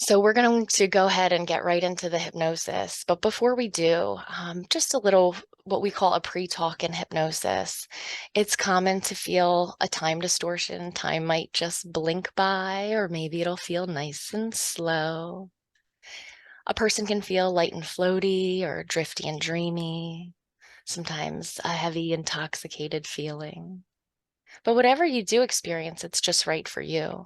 So we're going to go ahead and get right into the hypnosis. But before we do, just a little what we call a pre-talk in hypnosis. It's common to feel a time distortion. Time might just blink by, or maybe it'll feel nice and slow. A person can feel light and floaty or drifty and dreamy, sometimes a heavy, intoxicated feeling. But whatever you do experience, it's just right for you.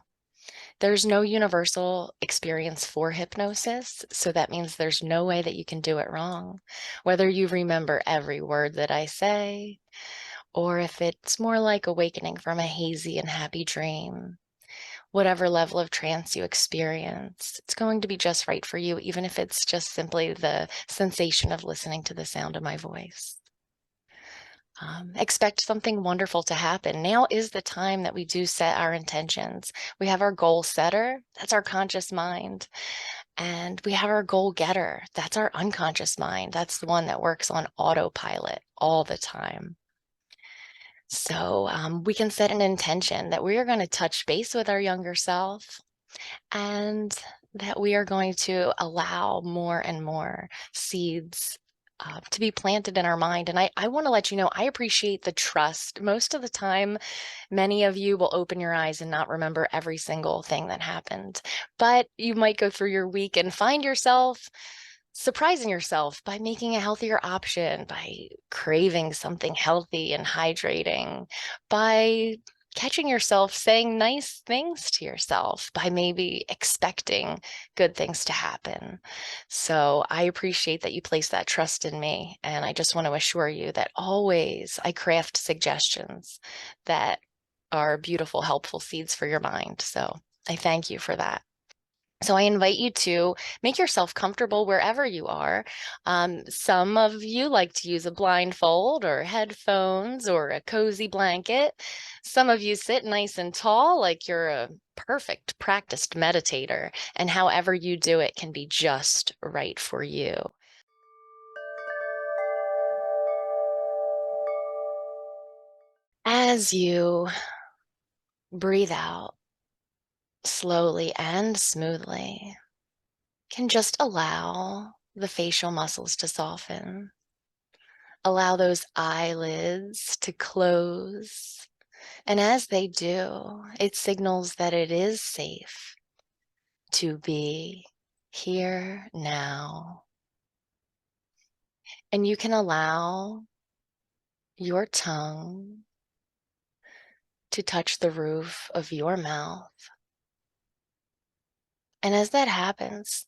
There's no universal experience for hypnosis, so that means there's no way that you can do it wrong. Whether you remember every word that I say, or if it's more like awakening from a hazy and happy dream, whatever level of trance you experience, it's going to be just right for you, even if it's just simply the sensation of listening to the sound of my voice. Expect something wonderful to happen. Now is the time that we do set our intentions. We have our goal setter, that's our conscious mind. And we have our goal getter, that's our unconscious mind. That's the one that works on autopilot all the time. So we can set an intention that we are going to touch base with our younger self and that we are going to allow more and more seeds to be planted in our mind. And I want to let you know, I appreciate the trust. Most of the time, many of you will open your eyes and not remember every single thing that happened. But you might go through your week and find yourself surprising yourself by making a healthier option, by craving something healthy and hydrating, by catching yourself saying nice things to yourself, by maybe expecting good things to happen. So I appreciate that you place that trust in me. And I just want to assure you that always I craft suggestions that are beautiful, helpful seeds for your mind. So I thank you for that. So I invite you to make yourself comfortable wherever you are. Some of you like to use a blindfold or headphones or a cozy blanket. Some of you sit nice and tall like you're a perfect practiced meditator, and however you do it can be just right for you. As you breathe out slowly and smoothly, can just allow the facial muscles to soften. Allow those eyelids to close. And as they do, it signals that it is safe to be here now. And you can allow your tongue to touch the roof of your mouth. And as that happens,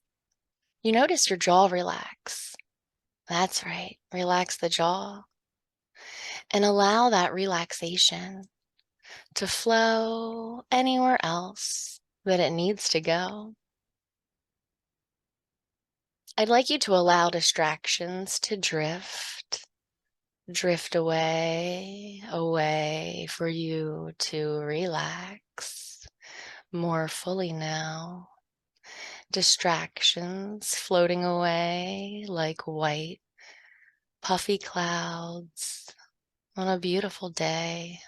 you notice your jaw relax. That's right, relax the jaw and allow that relaxation to flow anywhere else that it needs to go. I'd like you to allow distractions to drift away for you to relax more fully now. Distractions floating away like white, puffy clouds on a beautiful day.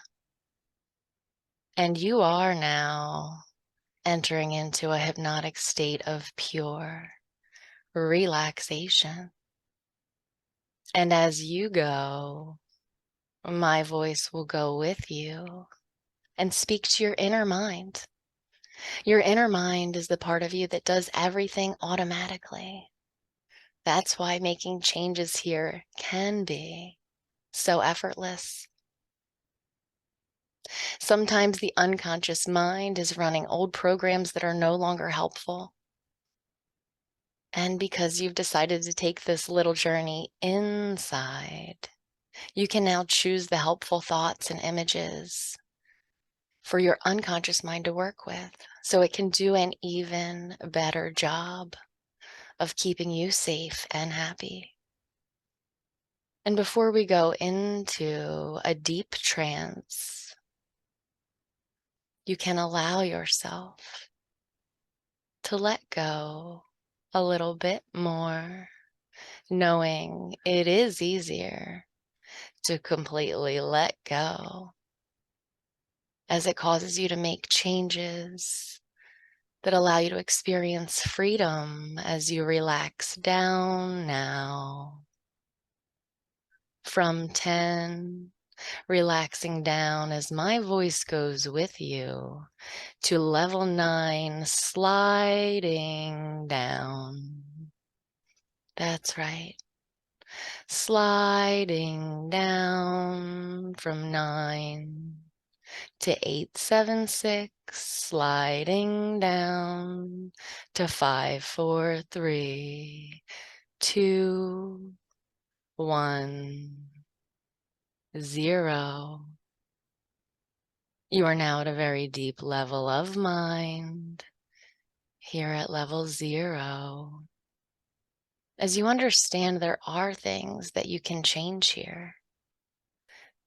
And you are now entering into a hypnotic state of pure relaxation. And as you go, my voice will go with you and speak to your inner mind. Your inner mind is the part of you that does everything automatically. That's why making changes here can be so effortless. Sometimes the unconscious mind is running old programs that are no longer helpful. And because you've decided to take this little journey inside, you can now choose the helpful thoughts and images for your unconscious mind to work with, so it can do an even better job of keeping you safe and happy. And before we go into a deep trance, you can allow yourself to let go a little bit more, knowing it is easier to completely let go as it causes you to make changes that allow you to experience freedom as you relax down now. From 10, relaxing down as my voice goes with you to level 9, sliding down. That's right. Sliding down from 9 to 876, sliding down to 543, 2, 1, 0. You are now at a very deep level of mind, here at level 0. As you understand, there are things that you can change here.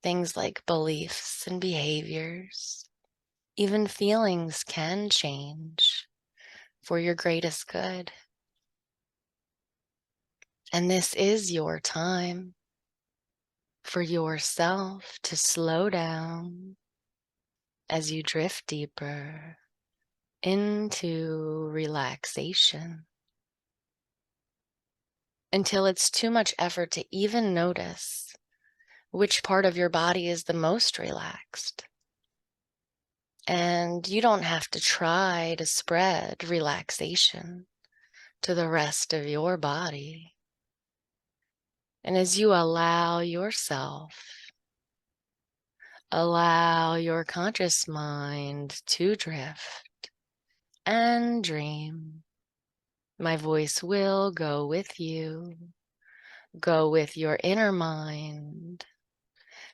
Things like beliefs and behaviors. Even feelings can change for your greatest good. And this is your time for yourself to slow down as you drift deeper into relaxation until it's too much effort to even notice which part of your body is the most relaxed. And you don't have to try to spread relaxation to the rest of your body. And as you allow yourself, allow your conscious mind to drift and dream, my voice will go with you, go with your inner mind,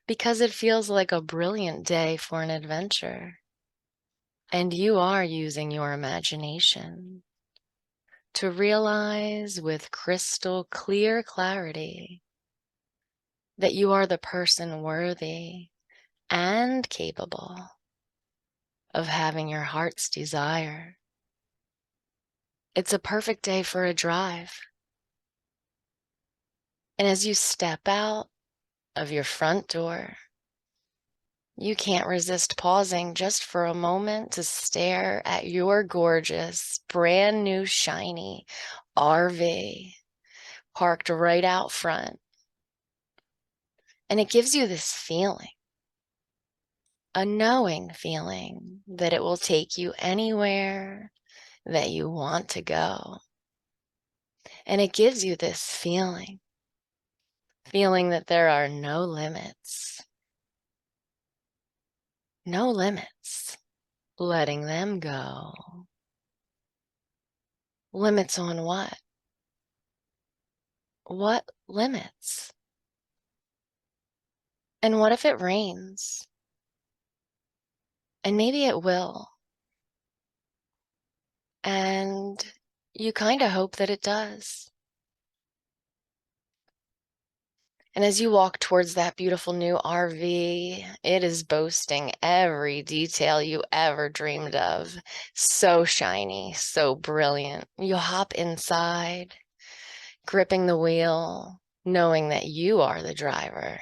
because it feels like a brilliant day for an adventure. And you are using your imagination to realize with crystal clear clarity that you are the person worthy and capable of having your heart's desire. It's a perfect day for a drive. And as you step out of your front door, you can't resist pausing just for a moment to stare at your gorgeous, brand new, shiny RV parked right out front. And it gives you this feeling, a knowing feeling that it will take you anywhere that you want to go. And it gives you this feeling that there are no limits. No limits. Letting them go. Limits on what? What limits? And what if it rains? And maybe it will. And you kind of hope that it does. And as you walk towards that beautiful new RV, it is boasting every detail you ever dreamed of. So shiny, so brilliant. You hop inside, gripping the wheel, knowing that you are the driver.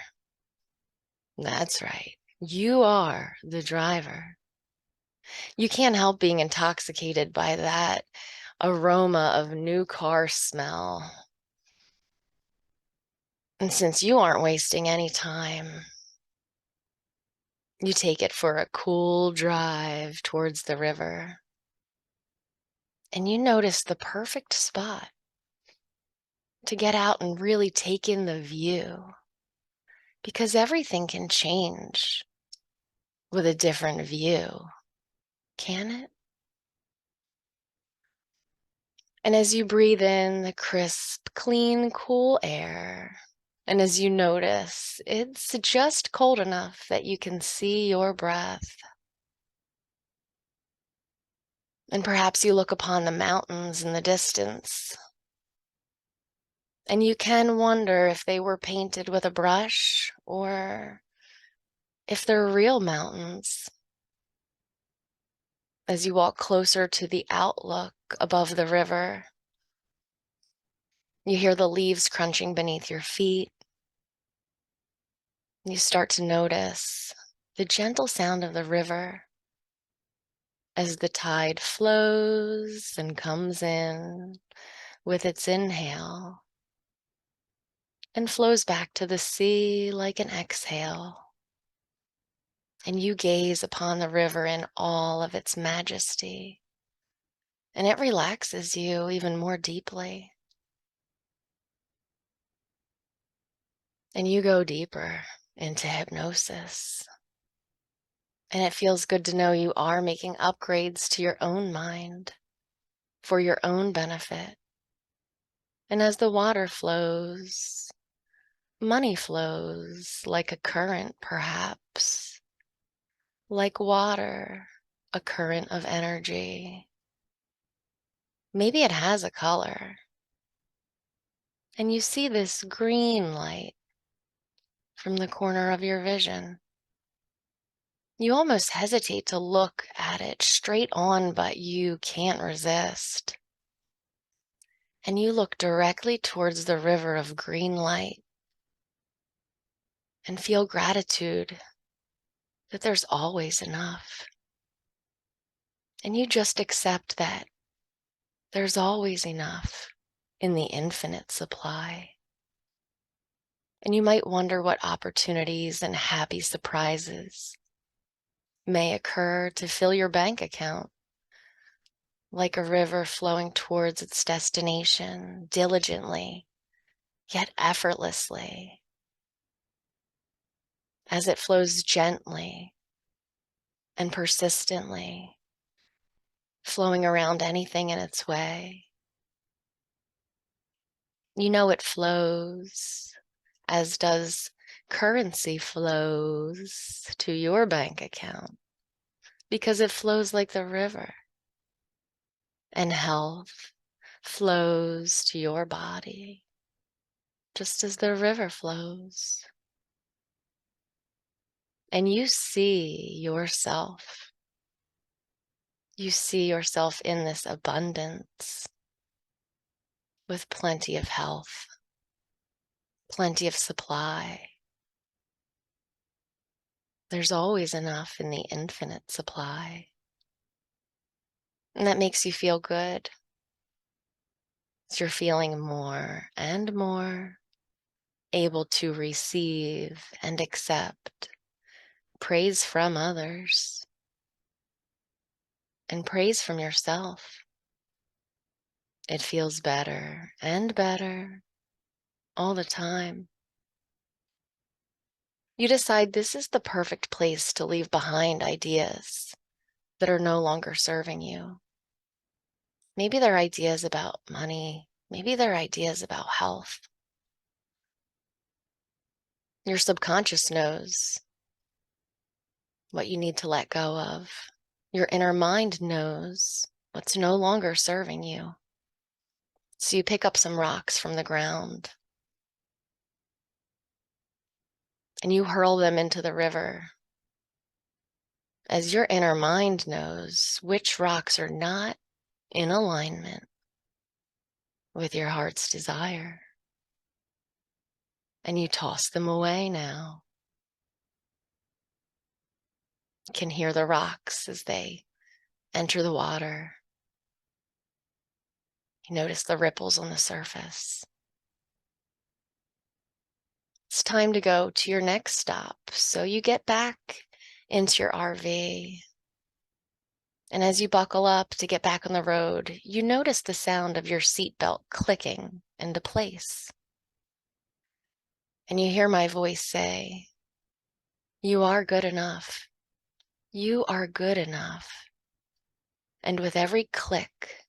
That's right. You are the driver. You can't help being intoxicated by that aroma of new car smell. And since you aren't wasting any time, you take it for a cool drive towards the river. And you notice the perfect spot to get out and really take in the view. Because everything can change with a different view, can it? And as you breathe in the crisp, clean, cool air, and as you notice, it's just cold enough that you can see your breath. And perhaps you look upon the mountains in the distance, and you can wonder if they were painted with a brush or if they're real mountains. As you walk closer to the outlook above the river, you hear the leaves crunching beneath your feet. You start to notice the gentle sound of the river as the tide flows and comes in with its inhale and flows back to the sea like an exhale. And you gaze upon the river in all of its majesty, and it relaxes you even more deeply. And you go deeper into hypnosis. And it feels good to know you are making upgrades to your own mind for your own benefit. And as the water flows, money flows like a current, perhaps, like water, a current of energy. Maybe it has a color. And you see this green light from the corner of your vision. You almost hesitate to look at it straight on, but you can't resist. And you look directly towards the river of green light and feel gratitude that there's always enough. And you just accept that there's always enough in the infinite supply. And you might wonder what opportunities and happy surprises may occur to fill your bank account, like a river flowing towards its destination diligently, yet effortlessly, as it flows gently and persistently, flowing around anything in its way. You know it flows, as does currency flows to your bank account, because it flows like the river. And health flows to your body, just as the river flows. And you see yourself. You see yourself in this abundance with plenty of health, plenty of supply. There's always enough in the infinite supply. And that makes you feel good. So you're feeling more and more able to receive and accept praise from others and praise from yourself. It feels better and better all the time. You decide this is the perfect place to leave behind ideas that are no longer serving you. Maybe they're ideas about money. Maybe they're ideas about health. Your subconscious knows what you need to let go of. Your inner mind knows what's no longer serving you. So you pick up some rocks from the ground and you hurl them into the river, as your inner mind knows which rocks are not in alignment with your heart's desire. And you toss them away now. You can hear the rocks as they enter the water. You notice the ripples on the surface. It's time to go to your next stop. So you get back into your RV. And as you buckle up to get back on the road, you notice the sound of your seatbelt clicking into place. And you hear my voice say, "You are good enough. You are good enough." And with every click,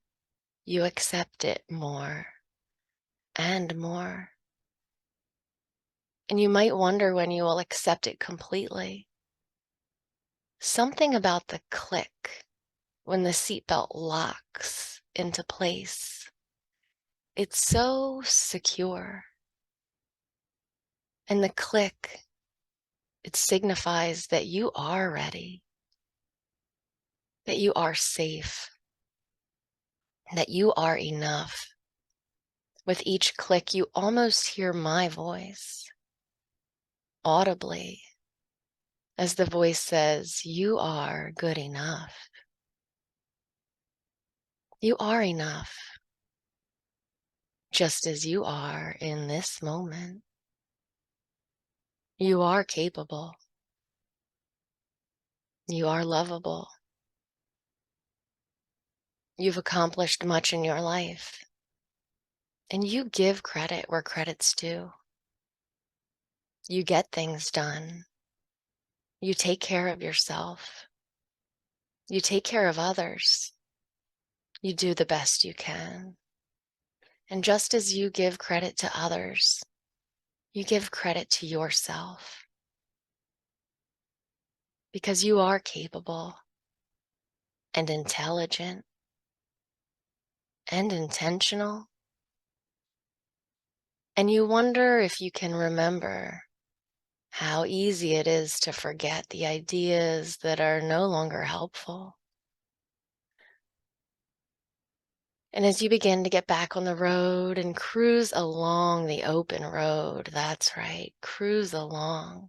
you accept it more and more. And you might wonder when you will accept it completely. Something about the click when the seatbelt locks into place. It's so secure. And the click, it signifies that you are ready, that you are safe, that you are enough. With each click, you almost hear my voice audibly, as the voice says, "You are good enough." You are enough, just as you are in this moment. You are capable. You are lovable. You've accomplished much in your life, and you give credit where credit's due. You get things done. You take care of yourself. You take care of others. You do the best you can. And just as you give credit to others, you give credit to yourself, because you are capable and intelligent and intentional. And you wonder if you can remember how easy it is to forget the ideas that are no longer helpful. And as you begin to get back on the road and cruise along the open road, that's right, cruise along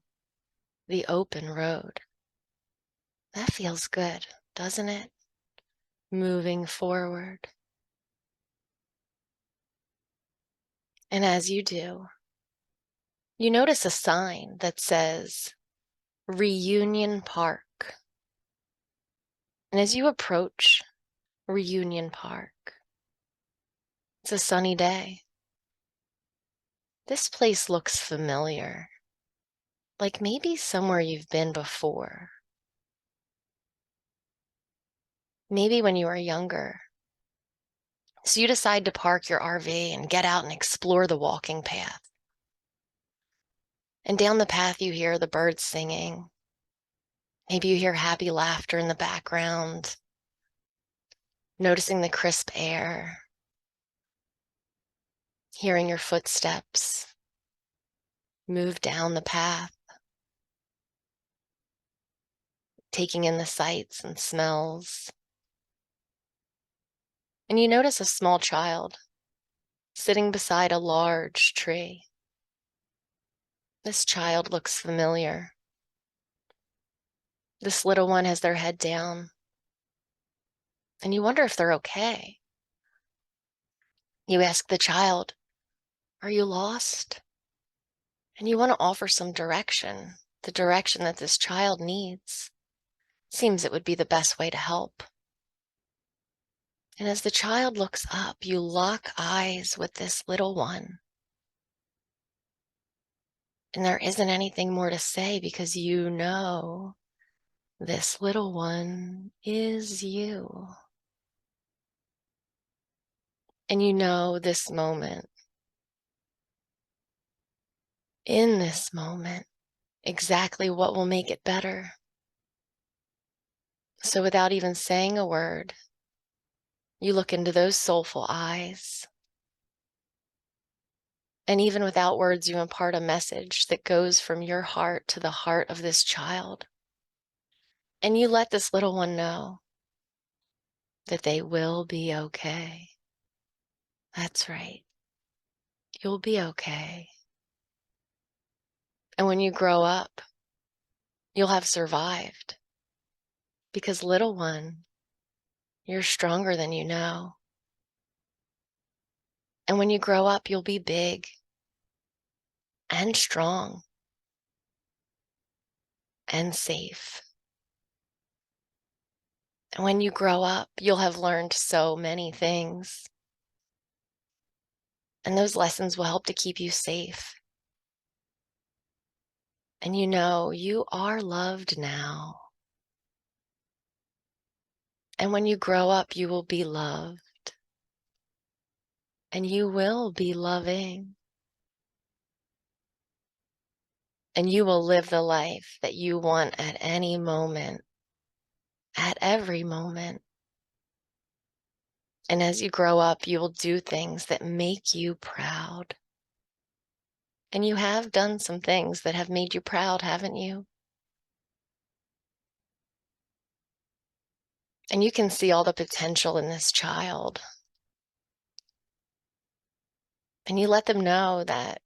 the open road. That feels good, doesn't it? Moving forward. And as you do, you notice a sign that says Reunion Park. And as you approach Reunion Park, it's a sunny day. This place looks familiar, like maybe somewhere you've been before. Maybe when you were younger. So you decide to park your RV and get out and explore the walking path. And down the path you hear the birds singing. Maybe you hear happy laughter in the background, noticing the crisp air, hearing your footsteps move down the path, taking in the sights and smells. And you notice a small child sitting beside a large tree. This child looks familiar. This little one has their head down, and you wonder if they're okay. You ask the child, "Are you lost?" And you want to offer some direction, the direction that this child needs. Seems it would be the best way to help. And as the child looks up, you lock eyes with this little one. And there isn't anything more to say, because you know this little one is you. And you know this moment, in this moment, exactly what will make it better. So without even saying a word, you look into those soulful eyes. And even without words, you impart a message that goes from your heart to the heart of this child. And you let this little one know that they will be okay. That's right. You'll be okay. And when you grow up, you'll have survived. Because little one, you're stronger than you know. And when you grow up, you'll be big and strong and safe. And when you grow up, you'll have learned so many things. And those lessons will help to keep you safe. And you know you are loved now. And when you grow up, you will be loved. And you will be loving. And you will live the life that you want at any moment, at every moment. And as you grow up, you will do things that make you proud. And you have done some things that have made you proud, haven't you? And you can see all the potential in this child. And you let them know that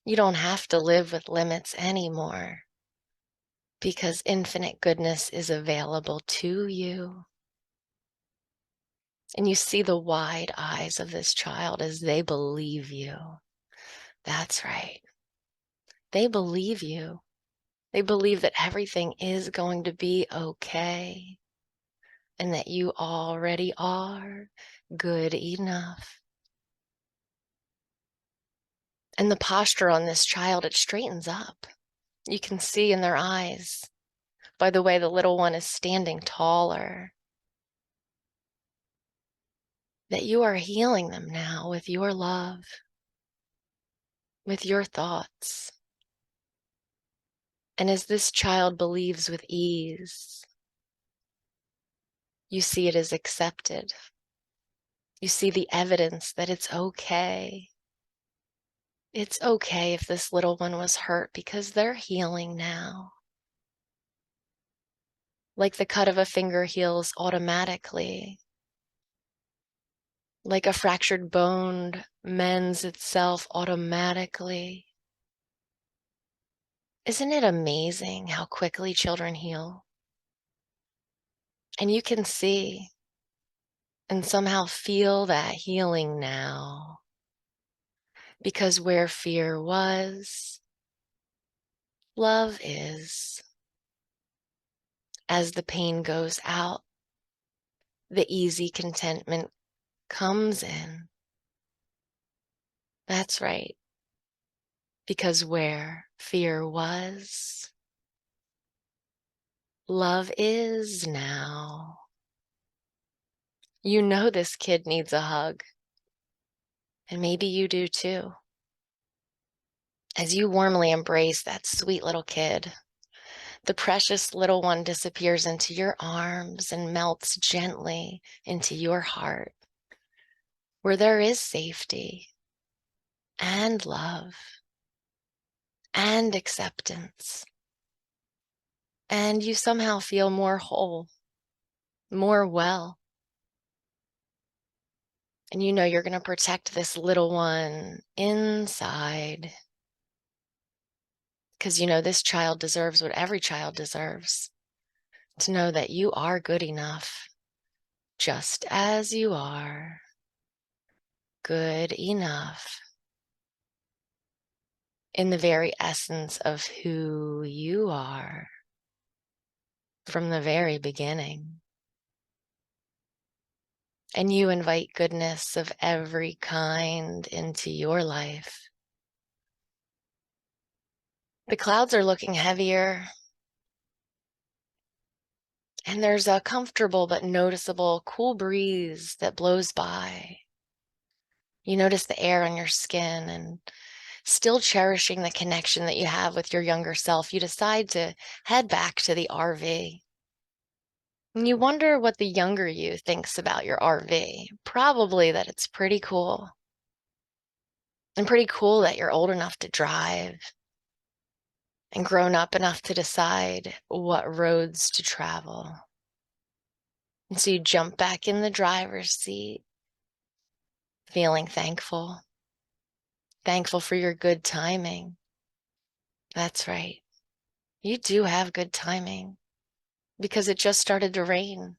you don't have to live with limits anymore, because infinite goodness is available to you. And you see the wide eyes of this child as they believe you. That's right. They believe you. They believe that everything is going to be okay and that you already are good enough. And the posture on this child, it straightens up. You can see in their eyes by the way the little one is standing taller that you are healing them now with your love, with your thoughts. And as this child believes with ease, you see it as accepted. You see the evidence that it's okay. It's okay if this little one was hurt because they're healing now. Like the cut of a finger heals automatically. Like a fractured bone mends itself automatically. Isn't it amazing how quickly children heal? And you can see and somehow feel that healing now. Because where fear was, love is. As the pain goes out, the easy contentment comes in. That's right. Because where fear was, love is now. You know this kid needs a hug, and maybe you do too. As you warmly embrace that sweet little kid, the precious little one disappears into your arms and melts gently into your heart, where there is safety and love and acceptance. And you somehow feel more whole, more well. And you know you're going to protect this little one inside. Because you know this child deserves what every child deserves. To know that you are good enough, just as you are. Good enough. In the very essence of who you are. From the very beginning. And you invite goodness of every kind into your life. The clouds are looking heavier, and there's a comfortable but noticeable cool breeze that blows by. You notice the air on your skin, and still cherishing the connection that you have with your younger self, you decide to head back to the RV. And you wonder what the younger you thinks about your RV. Probably that it's pretty cool. And pretty cool that you're old enough to drive and grown up enough to decide what roads to travel. And so you jump back in the driver's seat, feeling thankful. Thankful for your good timing. That's right. You do have good timing because it just started to rain.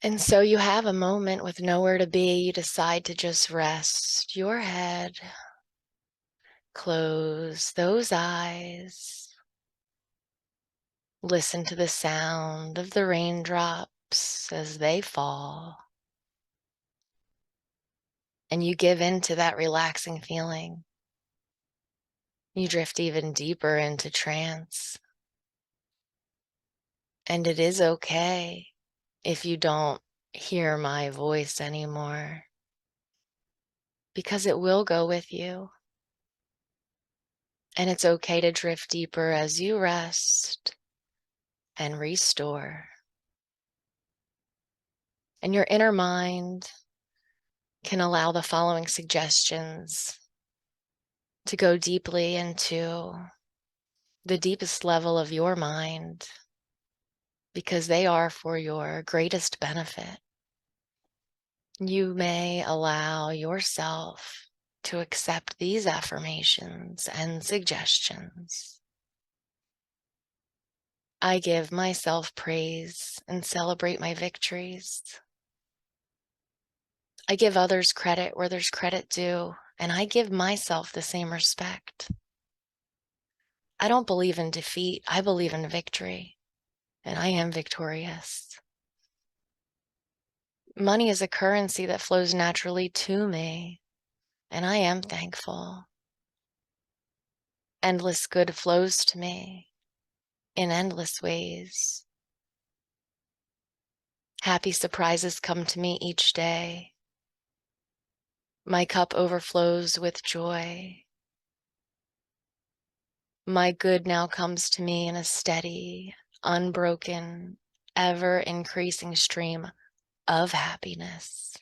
And so you have a moment with nowhere to be. You decide to just rest your head, close those eyes, listen to the sound of the raindrops as they fall. And you give in to that relaxing feeling. You drift even deeper into trance. And it is okay if you don't hear my voice anymore, because it will go with you. And it's okay to drift deeper as you rest and restore. And your inner mind can allow the following suggestions to go deeply into the deepest level of your mind, because they are for your greatest benefit. You may allow yourself to accept these affirmations and suggestions. I give myself praise and celebrate my victories. I give others credit where there's credit due, and I give myself the same respect. I don't believe in defeat. I believe in victory, and I am victorious. Money is a currency that flows naturally to me, and I am thankful. Endless good flows to me in endless ways. Happy surprises come to me each day. My cup overflows with joy. My good now comes to me in a steady, unbroken, ever-increasing stream of happiness.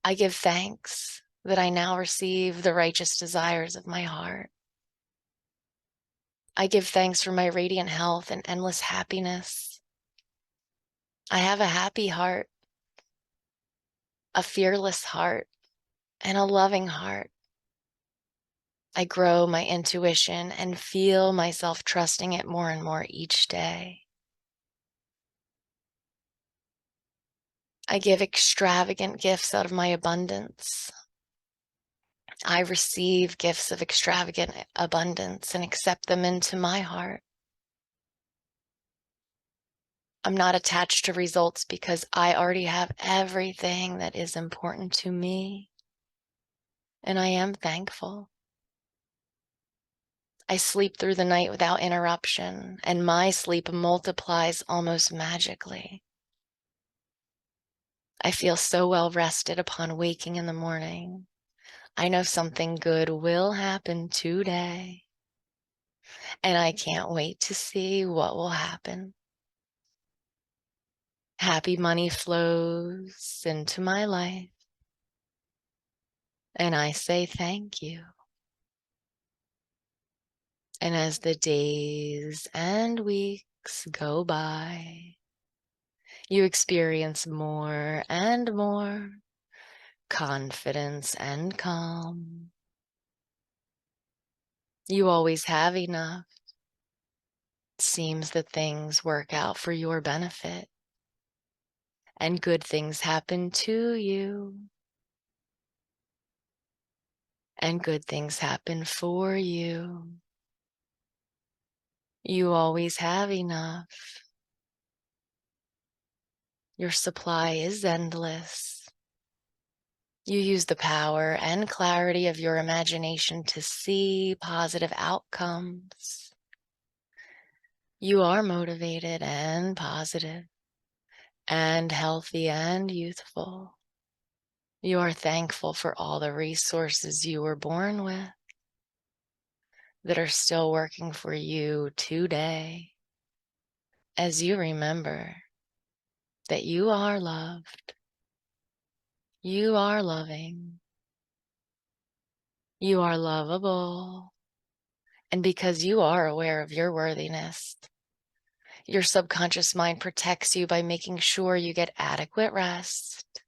I give thanks that I now receive the righteous desires of my heart. I give thanks for my radiant health and endless happiness. I have a happy heart, a fearless heart, and a loving heart. I grow my intuition and feel myself trusting it more and more each day. I give extravagant gifts out of my abundance. I receive gifts of extravagant abundance and accept them into my heart. I'm not attached to results because I already have everything that is important to me, and I am thankful. I sleep through the night without interruption, and my sleep multiplies almost magically. I feel so well rested upon waking in the morning. I know something good will happen today, and I can't wait to see what will happen. Happy money flows into my life, and I say thank you. And as the days and weeks go by, you experience more and more confidence and calm. You always have enough. It seems that things work out for your benefit, and good things happen to you, and good things happen for you. You always have enough. Your supply is endless. You use the power and clarity of your imagination to see positive outcomes. You are motivated and positive and healthy and youthful. You are thankful for all the resources you were born with that are still working for you today, as you remember that you are loved, you are loving, you are lovable, and because you are aware of your worthiness, your subconscious mind protects you by making sure you get adequate rest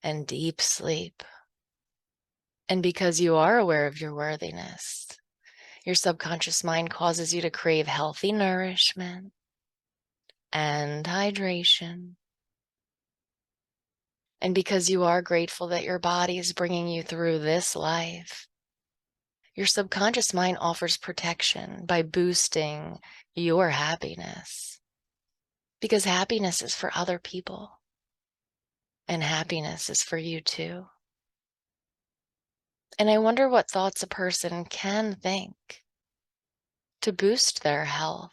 and deep sleep. And because you are aware of your worthiness, your subconscious mind causes you to crave healthy nourishment and hydration. And because you are grateful that your body is bringing you through this life, your subconscious mind offers protection by boosting your happiness. Because happiness is for other people, and happiness is for you too. And I wonder what thoughts a person can think to boost their health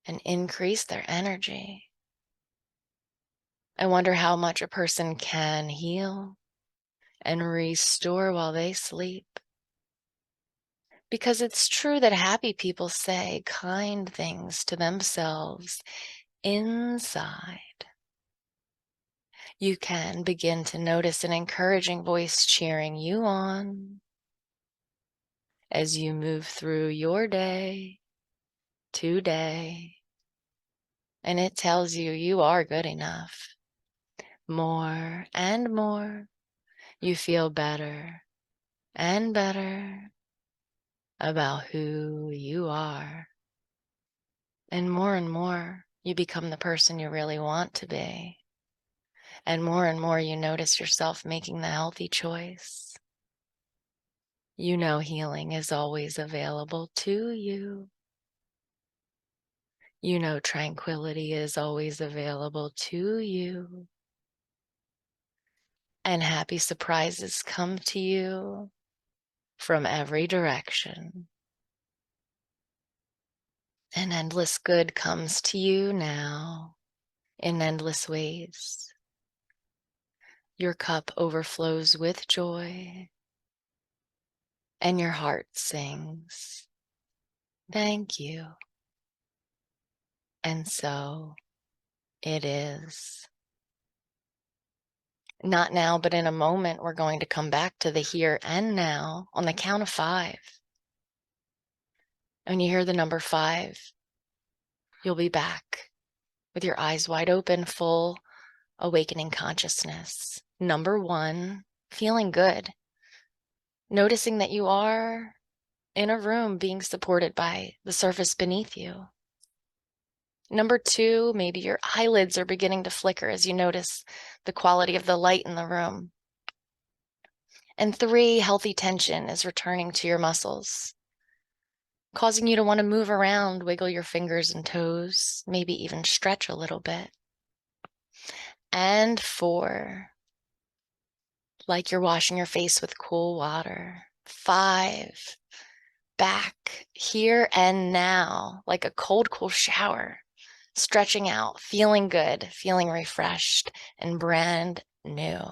and increase their energy. I wonder how much a person can heal and restore while they sleep. Because it's true that happy people say kind things to themselves inside. You can begin to notice an encouraging voice cheering you on as you move through your day today. And it tells you you are good enough. More and more, you feel better and better about who you are. And more, you become the person you really want to be. And more, you notice yourself making the healthy choice. You know healing is always available to you. You know tranquility is always available to you. And happy surprises come to you from every direction. And endless good comes to you now in endless ways. Your cup overflows with joy, and your heart sings, "Thank you." And so it is. Not now, but in a moment, we're going to come back to the here and now on the count of 5. When you hear the number 5, you'll be back with your eyes wide open, full awakening consciousness. Number 1, feeling good. Noticing that you are in a room being supported by the surface beneath you. Number 2, maybe your eyelids are beginning to flicker as you notice the quality of the light in the room. And 3, healthy tension is returning to your muscles, causing you to want to move around, wiggle your fingers and toes, maybe even stretch a little bit. And 4, like you're washing your face with cool water. 5, back here and now, like a cold, cool shower, stretching out, feeling good, feeling refreshed and brand new.